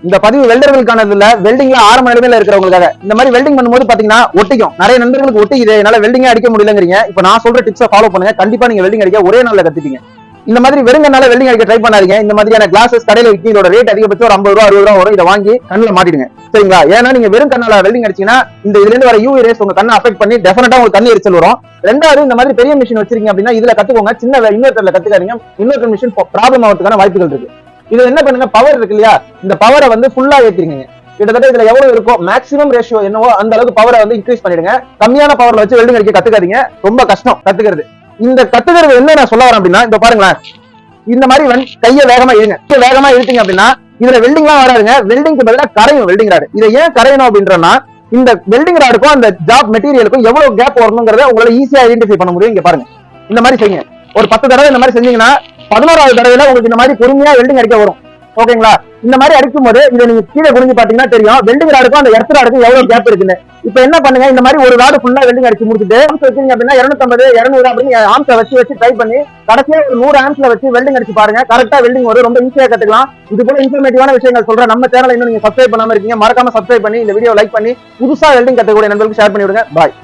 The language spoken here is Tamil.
இந்த பதிவு வெல்டர்களுக்கானது இல்ல, வெல்டிங்ல ஆரம்ப நிலைமையில இருக்கிறவங்களுக்காக. இந்த மாதிரி வெல்டிங் பண்ணும்போது பாத்தீங்கன்னா ஒட்டிக்கும், நிறைய நண்பர்களுக்கு ஒட்டிக்குது, என்னால வெல்டிங்கே அடிக்க முடியலங்கிறீங்க. இப்ப நான் சொல்ற டிப்ஸை ஃபாலோ பண்ணுங்க, கண்டிப்பா நீங்க வெல்டிங் அடிக்க ஒரே நாள்ல கத்துப்பீங்க. இந்த மாதிரி வெறுங்கனால வெல்டிங் அடிக்க ட்ரை பண்ணாதீங்க. இந்த மாதிரியான கிளாஸஸ் கடையில விற்கும், இதோட ரேட் அதிகபட்சம் ஒரு 50 ரூபா 60 ரூபா வரும். இதை வாங்கி கண்ணுல மாட்டிடுங்க, சரிங்களா? ஏன்னா நீங்க வெறும் கண்ணால வெல்டிங் அடிச்சீங்கன்னா இந்த இதுல இருந்து வர யூவி ரேஸ் உங்க கண்ணை அஃபெக்ட் பண்ணி டெஃபினட்டா உங்களுக்கு கண்ணு எரிச்சல் வரும். ரெண்டாவது, இந்த மாதிரி பெரிய மிஷின் வச்சிருக்கீங்க அப்படின்னா இதுல கத்துக்கோங்க, சின்ன இன்வெர்டர்ல கத்துக்காதீங்க. இன்வெர்டர் மிஷின் ப்ராப்ளம் ஆகிறதுக்கான வாய்ப்புகள் இருக்கு. இது என்ன பண்ணுங்க, பவர் இருக்கு இல்லையா, இந்த பவரை வந்து ஃபுல்லா ஏத்திருங்க. கிட்டத்தட்ட இதுல எவ்வளவு இருக்கும் மேக்ஸிமம் ரேஷியோ என்னவோ அந்த அளவுக்கு பவரை வந்து இன்க்ரீஸ் பண்ணிடுங்க. கம்மியான பவர்ல வச்சு வெல்டிங் அடிக்க கத்துக்காதீங்க, ரொம்ப கஷ்டம் கத்துக்கிறது. இந்த கத்துக்கிறது என்ன நான் சொல்ல வரேன் அப்படின்னா, இந்த பாருங்களேன், இந்த மாதிரி கையை வேகமா இழுங்க. வேகமா இழுத்தீங்க அப்படின்னா இதுல வெல்டிங் எல்லாம் வராதுங்க, வெல்டிங்க்கு பதிலாக கரையும் வெல்டிங் ராடு. இதை ஏன் கரையணும் அப்படின்றனா, இந்த வெல்டிங் ராடுக்கும் அந்த ஜாப் மெட்டீரியலுக்கும் எவ்வளவு கேப் வரணுங்கிறத உங்களால ஈஸியா ஐடென்டிஃபை பண்ண முடியும். இங்க பாருங்க, இந்த மாதிரி செய்யுங்க. ஒரு 10 தடவை இந்த மாதிரி செஞ்சீங்கன்னா 11வது தடவையில உங்களுக்கு இந்த மாதிரி பொறுமையா வெல்டிங் அடிக்க வரும். ஓகேங்களா? இந்த மாதிரி அடிக்கும் போது இதை நீங்க கீழே குனிஞ்சு பாத்தீங்கன்னா தெரியும் வெல்டிங் ராடுக்கும் அந்த எர்த் ராடுக்கும் எவ்வளவு கேப் இருக்குன்னு. இப்ப என்ன பண்ணுங்க, இந்த மாதிரி ஒரு ராடு ஃபுல்லா வெல்டிங் அடிச்சு முடிச்சுட்டு வச்சீங்க அப்படின்னா 250 200 அப்படின்னு ஆம்ஸை வச்சு ட்ரை பண்ணி கடைசியா ஒரு 100 ஆம்ஸ்ல வச்சு வெல்டிங் அடிச்சு பாருங்க. கரெக்டா வெல்டிங் வரும், ரொம்ப ஈஸியா கத்துக்கலாம். இது போல இன்ஃபர்மேட்டிவான விஷயங்கள் சொல்றேன். நம்ம சேனலை இன்னும் நீங்க சப்ஸ்கிரைப் பண்ணாம இருக்கீங்க, மறக்காம சப்ஸ்கிரைப் பண்ணி இந்த வீடியோ லைக் பண்ணி புதுசா வெல்டிங் கத்துக்கூடிய நண்பர்களுக்கு ஷேர் பண்ணி விடுங்க. பாய்.